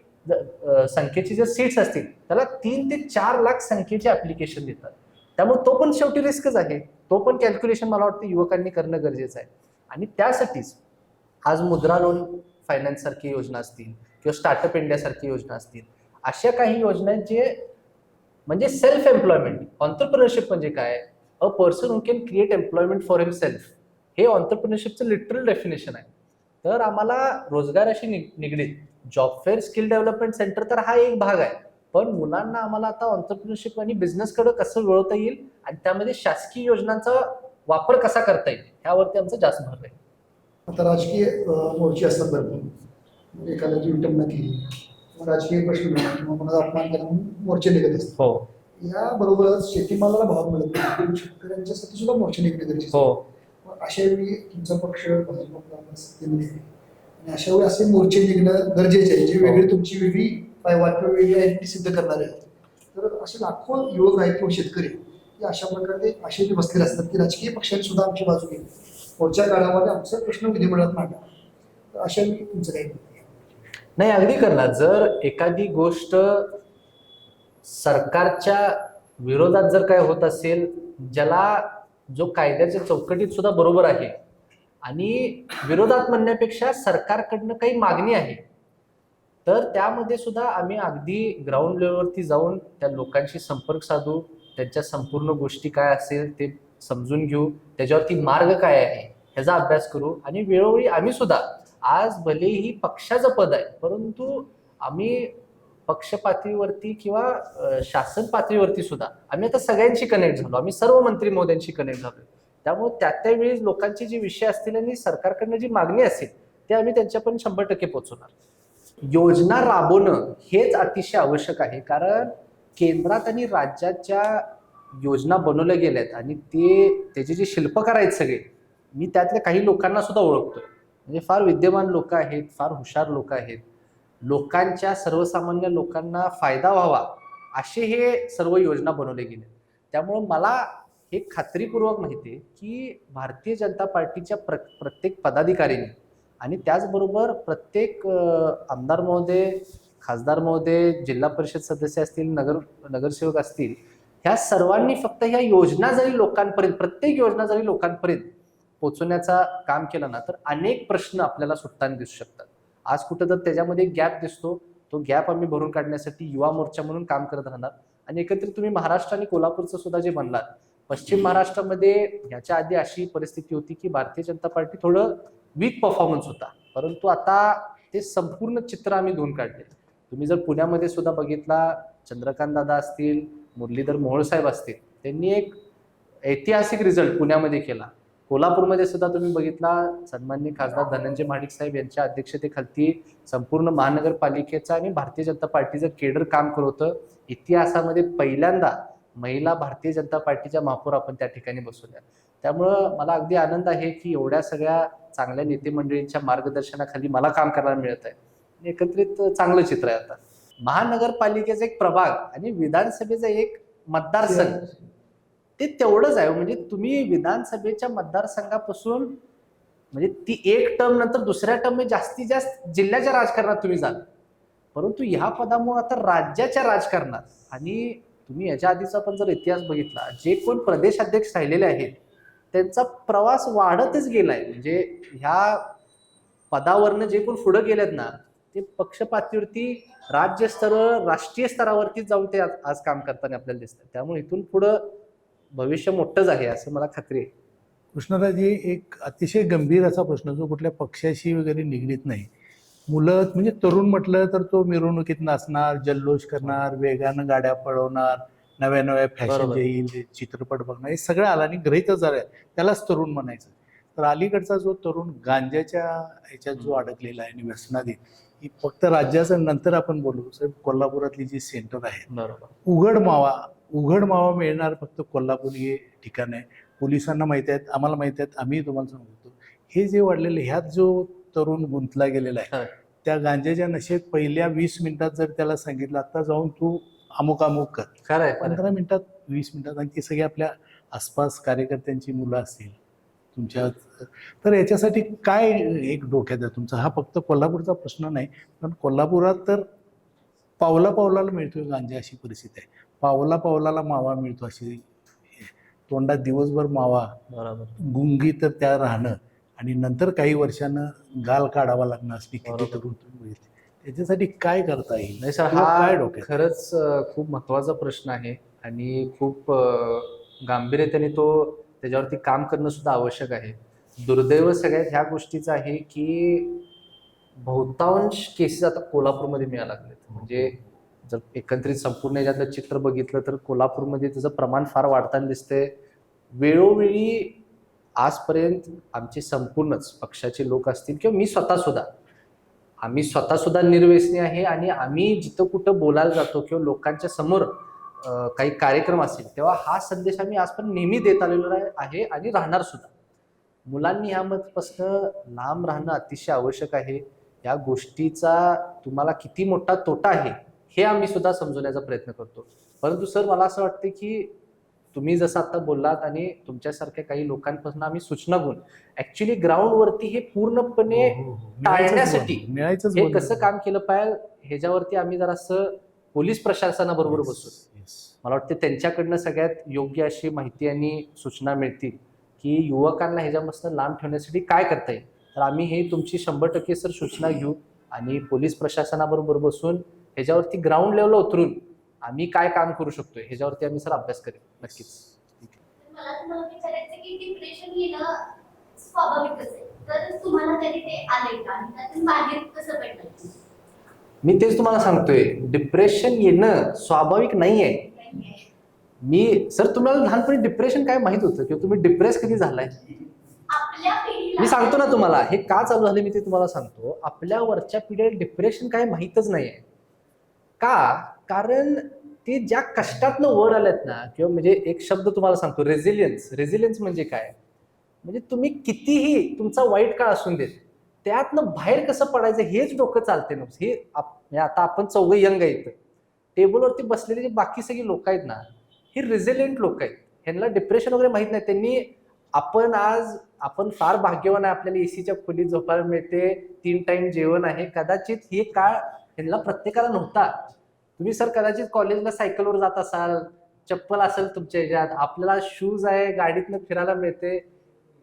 संख्येची जर सीट्स असतील, त्याला 3 ते 4 लाख संख्येचे ऍप्लिकेशन देतात. त्यामुळे तो पण शेवटी रिस्कच आहे. तो पण कॅल्क्युलेशन मला वाटतं युवकांनी करणं गरजेचं आहे. आणि त्यासाठीच आज मुद्रा लोन फायनान्स सारखी योजना असतील किंवा स्टार्टअप इंडिया सारखी योजना असतील, अशा काही योजना आहेत जे म्हणजे सेल्फ एम्प्लॉयमेंट. ऑन्टरप्रिनरशिप म्हणजे काय? A person who can create employment for himself, हे ऑन्टरप्रिनरशिपचं लिटरल डेफिनेशन आहे. तर आम्हाला रोजगाराशी निगडीत job fair, skill development centre तर हा एक भाग आहे, पण मुलांना आम्हाला आता ऑन्टरप्रिनरशिप आणि बिझनेसकडे कसं वळवता येईल आणि त्यामध्ये शासकीय योजनांचा वापर कसा करता येईल ह्यावरती आमचा जास्त भर आहे. आता राजकीय मोर्चे असतात भरपूर, एखाद्याची विटंबना केली, राजकीय प्रश्न किंवा कोणाचा अपमान केला म्हणून मोर्चे निघत असतात. हो याबरोबरच शेतीमालाला भाव मिळत नाही, शेतकऱ्यांच्यासाठी सुद्धा मोर्चे निघणे गरजेचे हो. आहे. अशा वेळी तुमचा पक्ष भाजपा सत्तेमध्ये आहे आणि अशा वेळी असे मोर्चे निघणं गरजेचे आहे, जे वेगळी तुमची वेगळी वाटप वेगळी आयडेंटिटी सिद्ध करणारे आहेत. तर असे लाखो युवक आहेत किंवा शेतकरी की अशा प्रकारे असे जे बसलेले असतात की राजकीय पक्षांनी सुद्धा आमची बाजू घेतली, पुढच्या काळामध्ये आमचा प्रश्न विधिमंडळात मांडला, तर अशा वेळी तुमचं काय? नाही, अगदी करणार. जर एखादी गोष्ट सरकारच्या विरोधात जर काय होत असेल, ज्याला जो कायद्याच्या चौकटीत सुद्धा बरोबर आहे आणि विरोधात म्हणण्यापेक्षा सरकारकडनं काही मागणी आहे, तर त्यामध्ये सुद्धा आम्ही अगदी ग्राउंड लेवलवरती जाऊन त्या लोकांशी संपर्क साधू, त्यांच्या संपूर्ण गोष्टी काय असेल ते समजून घेऊ, त्याच्यावरती मार्ग काय आहे ह्याचा अभ्यास करू. आणि वेळोवेळी आम्ही सुद्धा, आज भलेही पक्षाचं पद आहे, परंतु आम्ही पक्ष पातळीवरती किंवा शासन पातळीवरती सुद्धा आम्ही आता सगळ्यांशी कनेक्ट झालो, आम्ही सर्व मंत्री महोदयांशी कनेक्ट झालो. त्यामुळे त्यावेळी लोकांचे जे विषय असतील आणि सरकारकडनं जी मागणी असेल ते आम्ही त्यांच्यापर्यंत 100% पोहोचवणार. योजना राबवणं हेच अतिशय आवश्यक आहे, कारण केंद्रात आणि राज्याच्या योजना बनवल्या गेल्यात आणि त्याचे जे शिल्पकार आहेत सगळे, मी त्यातल्या काही लोकांना सुद्धा ओळखतोय. म्हणजे फार विद्यमान लोक आहेत, फार हुशार लोक आहेत, लोकांच्या, सर्वसामान्य लोकांना फायदा व्हावा असे हे सर्व योजना बनवले गेले. त्यामुळं मला हे खात्रीपूर्वक माहिती आहे की भारतीय जनता पार्टीच्या प्रत्येक पदाधिकाऱ्यांनी आणि त्याचबरोबर प्रत्येक आमदार महोदय, खासदार महोदय, जिल्हा परिषद सदस्य असतील, नगरसेवक असतील, ह्या सर्वांनी फक्त ह्या योजना जरी लोकांपर्यंत, प्रत्येक योजना जरी लोकांपर्यंत पोहोचवण्याचा काम केलं ना, तर अनेक प्रश्न आपल्याला सुटताना दिसू शकतात. आज कुठं तर त्याच्यामध्ये गॅप दिसतो, तो गॅप आम्ही भरून काढण्यासाठी युवा मोर्चा म्हणून काम करत राहणार. आणि एकत्रित तुम्ही महाराष्ट्र आणि कोल्हापूरचं सुद्धा जे म्हणलात, पश्चिम महाराष्ट्रामध्ये ह्याच्या आधी अशी परिस्थिती होती की भारतीय जनता पार्टी थोडं वीक परफॉर्मन्स होता, परंतु आता ते संपूर्ण चित्र आम्ही धुवून काढले. तुम्ही जर पुण्यामध्ये सुद्धा बघितला, चंद्रकांत दादा असतील, मुरलीधर मोहोळ साहेब असतील, त्यांनी एक ऐतिहासिक रिझल्ट पुण्यामध्ये केला. कोल्हापूरमध्ये सुद्धा तुम्ही बघितला, सन्माननीय खासदार धनंजय महाडिक साहेब यांच्या अध्यक्षतेखाली संपूर्ण महानगरपालिकेचा आणि भारतीय जनता पार्टीचं केडर काम करत होतं. इतिहासामध्ये पहिल्यांदा महिला भारतीय जनता पार्टीच्या महापौर आपण त्या ठिकाणी बसवल्या. त्यामुळं मला अगदी आनंद आहे की एवढ्या सगळ्या चांगल्या नेते मंडळींच्या मार्गदर्शनाखाली मला काम करायला मिळत आहे. एकत्रित चांगलं चित्र आहे. आता महानगरपालिकेचा एक प्रभाग आणि विधानसभेचा एक मतदारसंघ, ते तेवढंच आहे. म्हणजे तुम्ही विधानसभेच्या मतदारसंघापासून म्हणजे ती एक टर्म नंतर दुसऱ्या टर्म जास्तीत जास्त जिल्ह्याच्या राजकारणात तुम्ही जाल, परंतु ह्या पदामुळे आता राज्याच्या राजकारणात, आणि तुम्ही याच्या आधीचा पण जर इतिहास बघितला, जे कोण प्रदेशाध्यक्ष राहिलेले आहेत त्यांचा प्रवास वाढतच गेलाय. म्हणजे ह्या पदावरनं जे कोण पुढे गेलेत ना, ते पक्ष पातळीवरती राज्यस्तर, राष्ट्रीय स्तरावरती जाऊन ते आज काम करताना आपल्याला दिसतात. त्यामुळे इथून पुढं भविष्य मोठंच आहे असं मला खात्री आहे. कृष्णराजे एक अतिशय गंभीर असा प्रश्न जो कुठल्या पक्षाशी वगैरे निगडीत नाही. मुलं म्हणजे तरुण म्हटलं तर तो मिरवणुकीत नाचणार, जल्लोष करणार, वेगानं गाड्या पळवणार, नव्या नव्या फॅशन बरोबर. जे येईल ते चित्रपट बघणार, हे सगळं आलं आणि गृहीतच झालं त्यालाच तरुण म्हणायचं. तर अलीकडचा जो तरुण गांजाच्या ह्याच्यात जो अडकलेला आहे आणि व्यसनाधीन, ही फक्त राज्याचं नंतर आपण बोलू साहेब, कोल्हापुरातली जी सेंटर आहे, बरोबर. उघड मावा मिळणार फक्त कोल्हापूर हे ठिकाण आहे. पोलिसांना माहित आहेत, आम्हाला माहित आहेत, आम्ही तुम्हाला सांगतो. हे जे वाढलेलं ह्यात जो तरुण गुंतला गेलेला आहे, खरं. त्या गांजाच्या नशेत पहिल्या 20 मिनिटात जर त्याला सांगितलं आता जाऊन तू अमुक अमुक कर, खरंय 15 मिनिटात 20 मिनिटात, आणि ती सगळी आपल्या आसपास कार्यकर्त्यांची मुलं असतील तुमच्या, तर याच्यासाठी काय एक डोक्यात आहे तुमचा? हा फक्त कोल्हापूरचा प्रश्न नाही, पण कोल्हापुरात तर पावला पावलाला मिळतोय गांजा अशी परिस्थिती आहे. पावला पावलाला मावा मिळतो अशी, तोंडात दिवसभर मावा, बरोबर. गुंगी तर त्या राहणं, आणि नंतर काही वर्षानं गाल काढावा लागणं असली किती बरोबर. तरुण तुम्ही बघितले. त्याच्यासाठी काय करता येईल? नाही सर, किंवा काय हा डोक्यात? खरंच खूप महत्वाचा प्रश्न आहे आणि खूप गांभीर्याने तो त्याच्यावरती काम करणं सुद्धा आवश्यक आहे. दुर्दैव सगळ्यात ह्या गोष्टीचं आहे की बहुतांश केसेस आता कोल्हापूरमध्ये मिळायला लागलेत. म्हणजे जर एकंदरीत संपूर्ण याच्यातलं चित्र बघितलं तर कोल्हापूरमध्ये त्याचं प्रमाण फार वाढताना दिसतंय. वेळोवेळी आजपर्यंत आमचे संपूर्णच पक्षाचे लोक असतील किंवा मी आम्ही स्वतः सुद्धा निर्व्यसनी आहे आणि आम्ही जिथं कुठं बोलायला जातो किंवा लोकांच्या समोर काही कार्यक्रम असेल तेव्हा हा संदेश आम्ही आजपर्यंत नेहमी देत आलेलो आहे आणि राहणार सुद्धा. मुलांनी ह्यापासून लांब राहणं अतिशय आवश्यक आहे. या गोष्टीचा तुम्हाला किती मोठा तोटा आहे हे आम्ही सुद्धा समजवण्याचा प्रयत्न करतो. परंतु सर, मला असं वाटतं की तुम्ही जसं आता बोललात आणि तुमच्यासारख्या काही लोकांपासून आम्ही सूचना घेऊन ऍक्च्युली ग्राउंडवरती हे पूर्णपणे टाळण्यासाठी मिळायचंच हे बंद. कसं काम केलं पाहिजे ह्याच्यावरती आम्ही जरासं पोलीस प्रशासनाबरोबर बसू. Yes. मला वाटतं त्यांच्याकडनं सगळ्यात योग्य अशी माहिती आणि सूचना मिळतील की युवकांना ह्याच्यापासून लांब ठेवण्यासाठी काय करता येईल. तर आम्ही हे तुमची 100% सर सूचना घेऊ आणि पोलीस प्रशासनाबरोबर बसून ह्याच्यावरती ग्राउंड लेवलला उतरून आम्ही काय काम करू शकतोय ह्याच्यावरती आम्ही सर अभ्यास करेल नक्कीच. मला तुम्हाला विचारायचं की डिप्रेशन येणं स्वाभाविकच आहे, तर तुम्हाला कधी ते आले का आणि त्यातून बाहेर कसं पडलं? मी तेच तुम्हाला सांगतोय, डिप्रेशन येणं स्वाभाविक नाहीये. मी सर, तुम्हाला लहानपणी डिप्रेशन काय माहित होतं किंवा तुम्ही डिप्रेस कधी झालाय? आपल्या पिढीला मी सांगतो ना तुम्हाला, हे का चालू झाले मी ते तुम्हाला सांगतो. आपल्या वरच्या पिढीला डिप्रेशन काय माहीतच नाहीये. का? कारण ते ज्या कष्टातनं वर आल्यात ना, किंवा म्हणजे एक शब्द तुम्हाला सांगतो, रेझिलियन्स म्हणजे काय? म्हणजे तुम्ही कितीही तुमचा वाईट काळ असून देत, त्यातनं बाहेर कसं पडायचं हेच डोकं चालते ना. हे म्हणजे आता आपण चौघं यंग आहेत, टेबलवरती बसलेले जे बाकी सगळी लोक आहेत ना, हे रेझिलियंट लोक आहेत. ह्यांना डिप्रेशन वगैरे माहित नाही. त्यांनी आपण फार भाग्यवान आहे, आपल्याला एसीच्या खोलीत झोपायला मिळते, 3 टाइम जेवण आहे. कदाचित हे काळ ह्यांना प्रत्येकाला नव्हता. तुम्ही सर कदाचित कॉलेजला सायकलवर जात असाल, चप्पल असेल तुमच्या ह्याच्यात, आपल्याला शूज आहे, गाडीतनं फिरायला मिळते.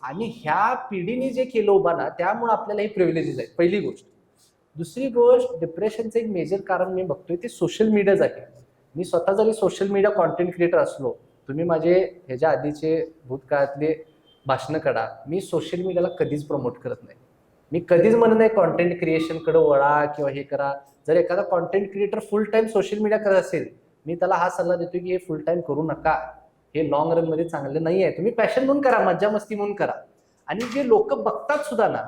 आणि ह्या पिढीने जे केलं उभा ना, त्यामुळे आपल्याला हे प्रिव्हिलेजेस आहे, पहिली गोष्ट. दुसरी गोष्ट, डिप्रेशनचं एक मेजर कारण मी बघतोय ते सोशल मीडियाच आहे. मी स्वतः जरी सोशल मीडिया कॉन्टेंट क्रिएटर असलो, तुम्ही माझे ह्याच्या आधीचे भूतकाळातले भाषणं काढा, मी सोशल मीडियाला कधीच प्रमोट करत नाही. मी कधीच म्हणत नाही कॉन्टेंट क्रिएशनकडे वळा किंवा हे करा. जर एखादा कॉन्टेंट क्रिएटर फुल टाइम सोशल मीडिया करत असेल, मी त्याला हा सल्ला देतो की हे फुल टाइम करू नका, हे लॉंग रन मध्ये चांगलं नाही आहे. तुम्ही पॅशन म्हणून करा, मज्जा मस्ती म्हणून करा. आणि जे लोक बघतात सुद्धा ना,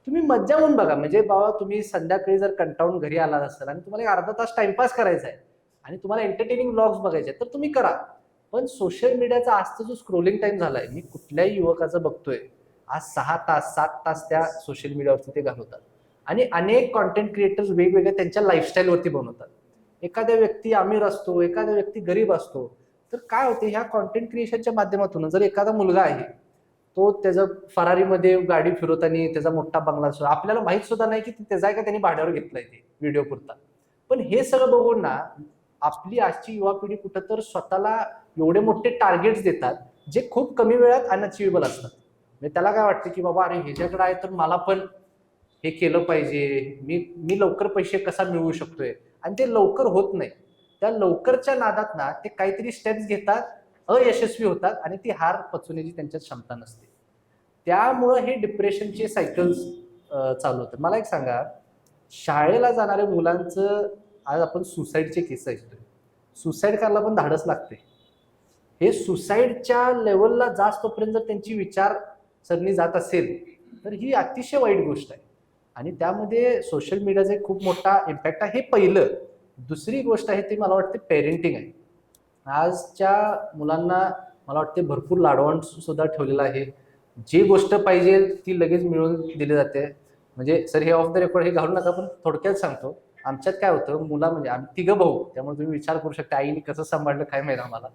तुम्ही मज्जा म्हणून बघा. म्हणजे बाबा, तुम्ही संध्याकाळी जर कंटाळून घरी आला असाल आणि तुम्हाला एक अर्धा तास टाइमपास करायचा आहे आणि तुम्हाला एंटरटेनिंग ब्लॉग्स बघायचे तर तुम्ही करा. पण सोशल मीडियाचा आजचा जो स्क्रोलिंग टाइम झालाय, मी कुठल्याही युवकाचं बघतोय आज 6 तास 7 तास त्या सोशल मीडियावरती ते घालवतात. आणि अनेक कॉन्टेंट क्रिएटर्स वेगवेगळ्या त्यांच्या लाईफस्टाईलवरती बनवतात. एखाद्या व्यक्ती अमीर असतो, एखादा व्यक्ती गरीब असतो. तर काय होते, ह्या कॉन्टेंट क्रिएशनच्या माध्यमातून जर एखादा मुलगा आहे, तो त्याचं फरारीमध्ये गाडी फिरवताना त्याचा मोठा बंगला असतो, आपल्याला माहित सुद्धा नाही की त्याचा आहे का त्यांनी भाड्यावर घेतलाय ते व्हिडिओ पुरता. पण हे सगळं बघून ना, आपली आजची युवा पिढी कुठं तर स्वतःला एवढे मोठे टार्गेट्स देतात जे खूप कमी वेळात अनअचिवेबल असतात. म्हणजे त्याला काय वाटतं की बाबा, अरे ह्याच्याकडे आहे तर मला पण हे केलं पाहिजे, मी लवकर पैसे कसा मिळवू शकतोय. आणि ते लवकर होत नाही. त्या लवकरच्या नादात ना ते काहीतरी स्टेप्स घेतात, अयशस्वी होतात आणि ती हार पचवण्याची त्यांच्यात क्षमता नसते. त्यामुळं हे डिप्रेशनचे सायकल्स चालू होतात. मला एक सांगा, शाळेला जाणाऱ्या मुलांचं आज आपण सुसाईडचे केस ऐकतोय. सुसाईड करायला पण धाडस लागते. हे सुसाईडच्या लेवलला जास्तपर्यंत जर त्यांची विचारसरणी जात असेल तर ही अतिशय वाईट गोष्ट आहे आणि त्यामध्ये सोशल मीडियाचा एक खूप मोठा इम्पॅक्ट आहे. हे पहिलं. दुसरी गोष्ट आहे ती मला वाटते पेरेंटिंग आहे. आजच्या मुलांना मला वाटते भरपूर लाडवण सुद्धा ठेवलेलं आहे. जी गोष्ट पाहिजे ती लगेच मिळवून दिली जाते. म्हणजे सर हे ऑफ द रेकॉर्ड हे घालू नका, पण थोडक्यात सांगतो. आमच्यात काय होतं, मुला म्हणजे आम्ही तिघं भाऊ, त्यामुळे तुम्ही विचार करू शकता आईने कसं सांभाळलं काय माहिती आम्हाला.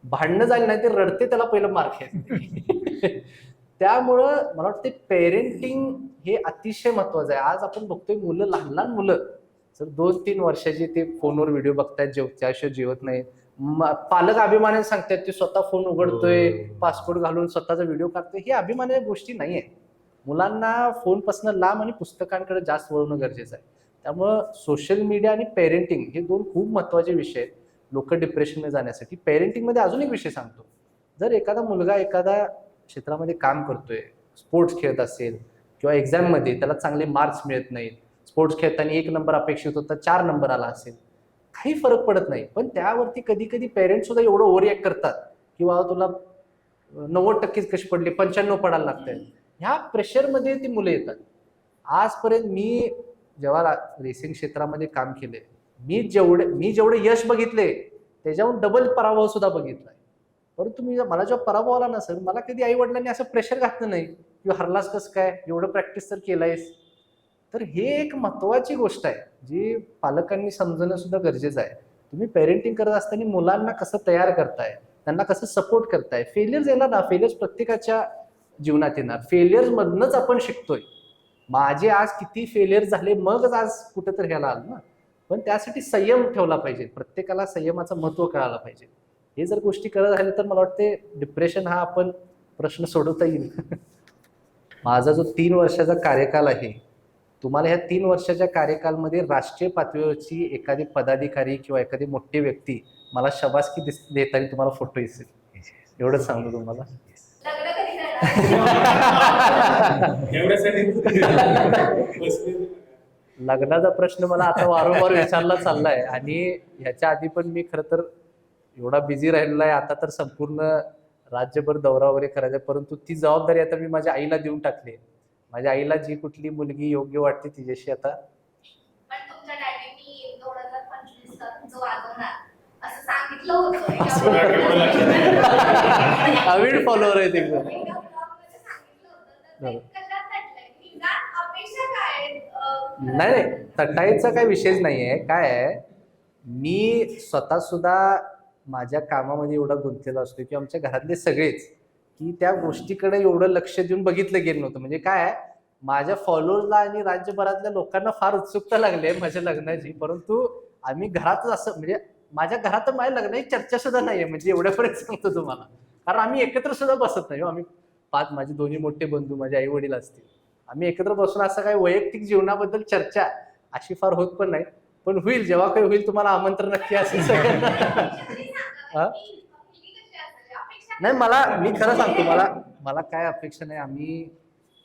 भांडणं झाली नाही ते रडते त्याला पहिलं मार खायचं. त्यामुळं मला वाटतं पेरेंटिंग हे अतिशय महत्वाचं आहे. आज आपण बघतोय मुलं, लहान लहान मुलं जर 2-3 वर्षाची ते फोनवर व्हिडिओ बघतायत, त्याशिवाय जेवत नाहीत. पालक अभिमानाने सांगतात ते स्वतः फोन उघडतोय, पासपोर्ट घालून स्वतःचा व्हिडिओ काढतोय. हे अभिमानाच्या गोष्टी नाही आहे. मुलांना फोनपासून लांब आणि पुस्तकांकडे जास्त वळवणं गरजेचं आहे. त्यामुळं सोशल मीडिया आणि पेरेंटिंग हे दोन खूप महत्वाचे विषय आहेत लोक डिप्रेशनमध्ये जाण्यासाठी. पेरेंटिंगमध्ये अजून एक विषय सांगतो. जर एखादा मुलगा एखाद्या क्षेत्रामध्ये काम करतोय, स्पोर्ट्स खेळत असेल किंवा एक्झाममध्ये त्याला चांगले मार्क्स मिळत नाहीत, स्पोर्ट्स खेळताना 1 नंबर अपेक्षित होता 4 नंबर आला असेल, काही फरक पडत नाही. पण त्यावरती कधी कधी पेरेंट्स सुद्धा एवढं ओव्हर रिॲक्ट करतात की बाबा तुला 90% कशी पडली, 95 पडायला लागतंय. ह्या प्रेशरमध्ये ती मुलं येतात. आजपर्यंत मी जेव्हा रेसिंग क्षेत्रामध्ये काम केले, मी जेवढे यश बघितले त्याच्याहून डबल पराभव सुद्धा बघितलाय. परंतु मला जेव्हा पराभव आला ना सर, मला कधी आई वडिलांनी असं प्रेशर घातलं नाही की हरलास कसं काय, एवढं प्रॅक्टिस तर केलायस. तर हे एक महत्वाची गोष्ट आहे जी पालकांनी समजणं सुद्धा गरजेचं आहे. तुम्ही पेरेंटिंग करत असताना मुलांना कसं तयार करताय, त्यांना कसं सपोर्ट करताय. फेलियर्स येणार ना, फेलियर्स प्रत्येकाच्या जीवनात येणार. फेलियर्स मधनच आपण शिकतोय. माझे आज किती फेलियर झाले मगच आज कुठेतरी ह्याला आलं ना. पण त्यासाठी संयम ठेवला पाहिजे. प्रत्येकाला संयमाचं महत्व कळायला पाहिजे. हे जर गोष्टी करत राहिले तर मला वाटते डिप्रेशन हा आपण प्रश्न सोडवता येईल. माझा जो 3 वर्षाचा कार्यकाल आहे, तुम्हाला ह्या 3 वर्षाच्या कार्यकालमध्ये राष्ट्रीय पातळीवरची एखादी पदाधिकारी किंवा एखादी मोठी व्यक्ती मला शाबासकी देताना तुम्हाला फोटो दिसेल. एवढंच सांगतो तुम्हाला. लग्न कधी करणार? लग्नाचा प्रश्न मला आता वारंवार विचारला चाललाय आणि ह्याच्या आधी पण मी खरं तर एवढा बिझी राहिलेला आहे. आता तर संपूर्ण राज्यभर दौरा वगैरे करायचा, परंतु ती जबाबदारी आता मी माझ्या आईला देऊन टाकली. माझ्या आईला जी कुठली मुलगी योग्य वाटते तिच्याशी आता. पण तुमच्या डॅडीनी 2025 तुमचं वाजवणार असं सांगितलं होतं. अविड फॉलोअर आहे ते. नाही तटाईचा काही विषयच नाहीये. काय आहे, मी स्वतः सुद्धा माझ्या कामामध्ये एवढा गुंतलेला असतो की आमच्या घरातले सगळेच की त्या गोष्टीकडे एवढं लक्ष देऊन बघितलं गेलं नव्हतं. म्हणजे काय आहे, माझ्या फॉलोअर्सला आणि राज्यभरातल्या लोकांना फार उत्सुकता लागली आहे माझ्या लग्नाची, परंतु आम्ही घरातच असं म्हणजे माझ्या घरात माझ्या लग्नाची चर्चा सुद्धा नाहीये. म्हणजे एवढ्यापर्यंत सांगतो तुम्हाला. कारण आम्ही एकत्र सुद्धा बसत नाही. आम्ही 5 माझे दोन्ही मोठे बंधू, माझे आई वडील असतील, आम्ही एकत्र बसून असं काही वैयक्तिक जीवनाबद्दल चर्चा अशी फार होत पण नाही. पण होईल, जेव्हा काही होईल तुम्हाला आमंत्रण नक्की असेल सगळ्यांना. नाही मी खरं सांगतो, मला काय अपेक्षा नाही.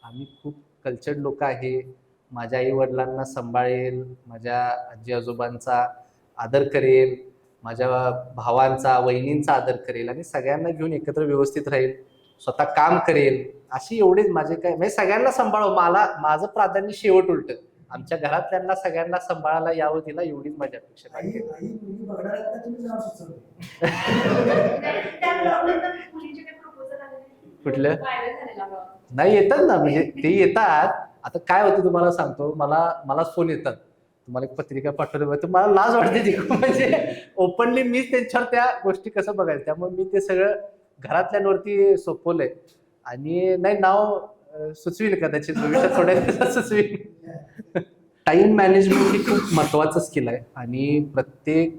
आम्ही खूप कल्चर्ड लोक आहे. माझ्या आई वडिलांना सांभाळेल, माझ्या आजी आजोबांचा आदर करेल, माझ्या भावांचा वहिनींचा आदर करेल आणि सगळ्यांना घेऊन एकत्र व्यवस्थित राहील, स्वतः काम करेल. अशी एवढीच माझे काय म्हणजे सगळ्यांना सांभाळव. माझं प्राधान्य शेवट उलट आमच्या घरातल्यांना सगळ्यांना सांभाळायला यावं तिला, एवढीच माझी अपेक्षा आहे. कुठलं नाही येतात ना, म्हणजे ते येतात. आता काय होतं तुम्हाला सांगतो, मलाच फोन येतात, तुम्हाला एक पत्रिका पाठवली, तर मला लाज वाटते ती. म्हणजे ओपनली मीच त्यांच्यावर त्या गोष्टी कसं बघायचं. त्यामुळे मी ते सगळं घरातल्यांवरती सोपवलंय. आणि नाही नाव सुचविल कदाचित भविष्यात थोड्या दिवसात सुचविल. टाइम मॅनेजमेंट ही खूप महत्वाचं स्किल आहे आणि प्रत्येक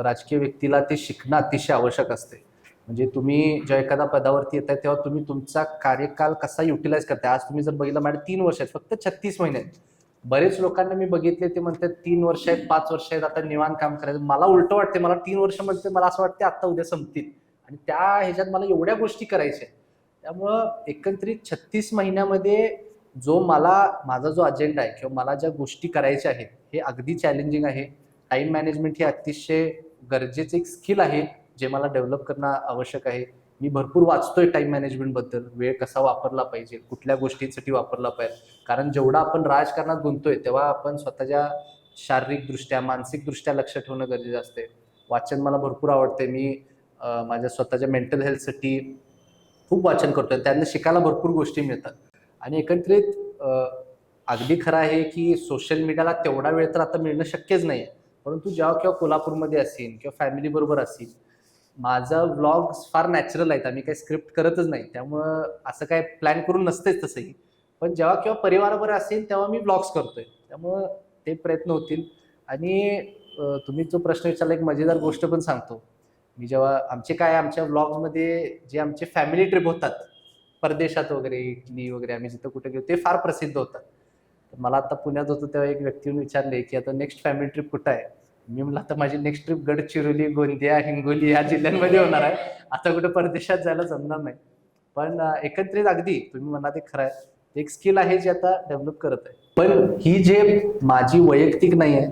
राजकीय व्यक्तीला ते शिकणं अतिशय आवश्यक असते. म्हणजे तुम्ही जेव्हा एखाद्या पदावरती येताय तेव्हा तुम्ही तुमचा कार्यकाल कसा युटिलाइज करताय. आज तुम्ही जर बघितलं माझे 3 वर्ष आहेत, फक्त 36 महिने आहेत. बरेच लोकांना मी बघितले ते म्हणतात 3 वर्ष आहेत, 5 वर्ष आहेत, आता निवांत काम करायचं. मला उलट वाटते, मला 3 वर्ष म्हणते, मला असं वाटते आता उद्या संपतील आणि त्या ह्याच्यात मला एवढ्या गोष्टी करायच्या. त्यामुळं एकंदरीत 36 महिन्यामध्ये माझा जो अजेंडा आहे किंवा मला ज्या गोष्टी करायच्या आहेत हे अगदी चॅलेंजिंग आहे. टाइम मॅनेजमेंट हे अतिशय गरजेचं एक स्किल आहे जे मला डेव्हलप करणं आवश्यक आहे. मी भरपूर वाचतोय टाइम मॅनेजमेंट बद्दल, वेळ कसा वापरला पाहिजे, कुठल्या गोष्टींसाठी वापरला पाहिजे. कारण जेवढा आपण राजकारणात गुंततोय तेव्हा आपण स्वतःच्या शारीरिकदृष्ट्या मानसिकदृष्ट्या लक्ष ठेवणं गरजेचं असते. वाचन मला भरपूर आवडते. मी माझ्या स्वतःच्या मेंटल हेल्थसाठी खूप वाचन करतोय. त्यातनं शिकायला भरपूर गोष्टी मिळतात. आणि एकंदरीत अगदी खरं आहे की सोशल मीडियाला तेवढा वेळ तर आता मिळणं शक्यच नाही आहे. परंतु जेव्हा केव्हा कोल्हापूरमध्ये असेल किंवा फॅमिली बरोबर असेल, माझं व्लॉग्स फार नॅचरल आहेत. आम्ही काही स्क्रिप्ट करतच नाही, त्यामुळं असं काय प्लॅन करून नसतेच तसंही. पण जेव्हा केव्हा परिवाराबरोबर असेल तेव्हा मी व्लॉग्स करतोय, त्यामुळं ते प्रयत्न होतील. आणि तुम्ही जो प्रश्न विचारला एक मजेदार गोष्ट पण सांगतो. मी जेव्हा आमच्या व्लॉग्समध्ये जे आमचे फॅमिली ट्रिप होतात परदेशात वगैरे, इटली वगैरे आम्ही जिथं कुठे गेलो ते फार प्रसिद्ध होतात. तर मला आता पुण्यात होतो तेव्हा एक व्यक्ती येऊन विचारले की आता नेक्स्ट फॅमिली ट्रिप कुठं आहे. मी म्हटलं आता माझी नेक्स्ट ट्रिप गडचिरोली, गोंदिया, हिंगोली या जिल्ह्यांमध्ये होणार आहे. आता कुठे परदेशात जायला जमणार नाही. पण एकत्रित अगदी तुम्ही म्हणा ते खरं आहे, एक स्किल आहे जे आता डेव्हलप करत आहे. पण ही झेप माझी वैयक्तिक नाही आहे.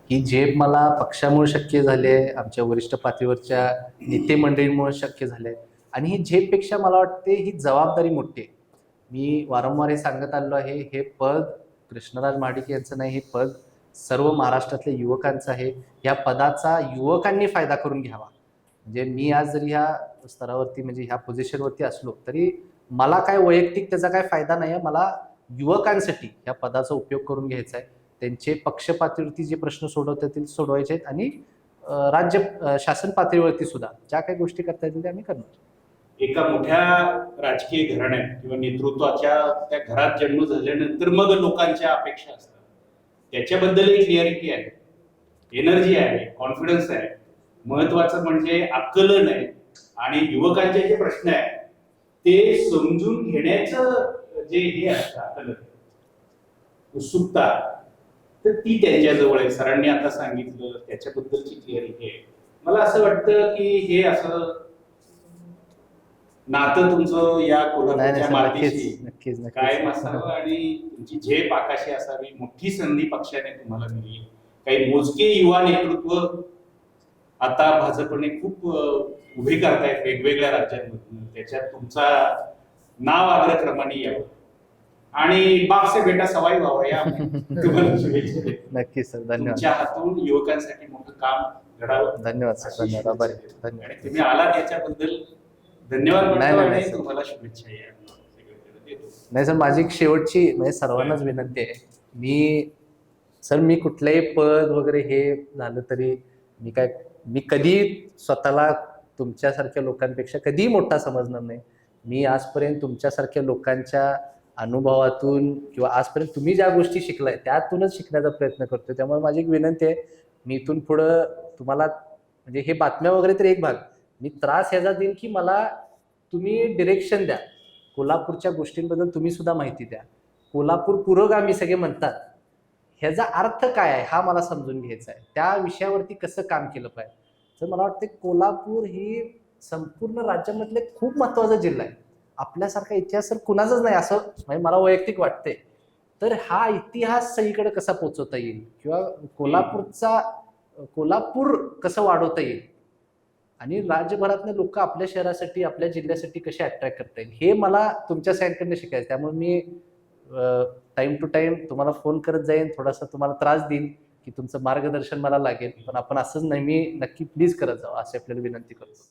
ही झेप मला पक्षामुळे शक्य झाली आहे, आमच्या वरिष्ठ पातळीवरच्या नेते मंडळींमुळे शक्य झाले. आणि ही झेपपेक्षा मला वाटते ही जबाबदारी मोठी आहे. मी वारंवार हे सांगत आलो आहे, हे पद कृष्णराज महाडिक यांचं नाही, हे पद सर्व महाराष्ट्रातल्या युवकांचं आहे. या पदाचा युवकांनी फायदा करून घ्यावा. म्हणजे मी आज जरी ह्या स्तरावरती म्हणजे ह्या पोझिशनवरती असलो तरी मला काय वैयक्तिक त्याचा काय फायदा नाही आहे. मला युवकांसाठी या पदाचा उपयोग करून घ्यायचा आहे. त्यांचे पक्ष पातळीवरती जे प्रश्न सोडवता येतील सोडवायचे आहेत आणि राज्य शासन पातळीवरती सुद्धा ज्या काही गोष्टी करता येतील त्या आम्ही करणार. एका मोठ्या राजकीय घराण्यात किंवा नेतृत्वाच्या त्या घरात जन्म झाल्यानंतर मग लोकांच्या अपेक्षा असतात. त्याच्याबद्दल क्लिअरिटी आहे, एनर्जी आहे, कॉन्फिडन्स आहे. महत्वाचं म्हणजे आकलन आहे आणि युवकांचे जे प्रश्न आहेत ते समजून घेण्याचं जे हे असतं आकलन, उत्सुकता, तर ती त्यांच्याजवळ आहे. सरांनी आता सांगितलं त्याच्याबद्दलची क्लिअरिटी आहे. मला असं वाटतं की हे असं नातं तुमचं या कोल्हापूरच्या मातीशी नक्कीच कायम असावं आणि तुमची झेप आकाशी असावी. मोठी संधी पक्षाने तुम्हाला दिली. काही मोजके युवा नेतृत्व आता भाजपने खूप उभे करतायत वेगवेगळ्या राज्यांमधून. त्याच्यात तुमचा नाव अग्रक्रमाने यावं आणि बाप से बेटा सवाई व्हावा या तुम्हाला शुभेच्छा देतो. नक्कीच सर, धन्यवाद. तुमच्या हातून युवकांसाठी मोठं काम घडावं. धन्यवाद सर, धन्यवाद, आभारी. आणि धन्यवाद. तुम्ही आलात याच्याबद्दल धन्यवाद नाही, म्हणतो नाही, आणि नाही. तुम्हाला शुभेच्छा या सगळीकडे देतो. नाही सर, माझी एक शेवटची म्हणजे सर्वांनाच विनंती आहे. मी कुठलंही पद वगैरे हे झालं तरी मी कधी स्वतःला तुमच्यासारख्या लोकांपेक्षा कधीही मोठा समजणार नाही. मी आजपर्यंत तुमच्यासारख्या लोकांच्या अनुभवातून किंवा आजपर्यंत तुम्ही ज्या गोष्टी शिकलाय त्यातूनच शिकण्याचा प्रयत्न करतोय. त्यामुळे माझी एक विनंती आहे, मी इथून पुढं तुम्हाला म्हणजे हे बातम्या वगैरे तर एक भाग, मी त्रास ह्याचा देईन की मला तुम्ही डिरेक्शन द्या. कोल्हापूरच्या गोष्टींबद्दल तुम्ही सुद्धा माहिती द्या. कोल्हापूर पुरोगामी सगळे म्हणतात, ह्याचा अर्थ काय आहे हा मला समजून घ्यायचा आहे. त्या विषयावरती कसं काम केलं पाहिजे. तर मला वाटतं कोल्हापूर ही संपूर्ण राज्यामधले खूप महत्वाचा जिल्हा आहे. आपल्यासारखा इतिहास तर कुणाचाच नाही असं म्हणजे मला वैयक्तिक वाटते. तर हा इतिहास सगळीकडे कसा पोहोचवता येईल किंवा कोल्हापूर कसं वाढवता येईल आणि राज्यभरातले लोक आपल्या शहरासाठी आपल्या जिल्ह्यासाठी कसे अट्रॅक्ट करता येईल हे मला तुमच्या साईडकडनं शिकायचं. त्यामुळे मी टाइम टू टाइम तुम्हाला फोन करत जाईन, थोडासा तुम्हाला त्रास देईन की तुमचं मार्गदर्शन मला लागेल. पण आपण असंच नेहमी नक्की प्लीज करत जावं अशी आपल्याला विनंती करतो.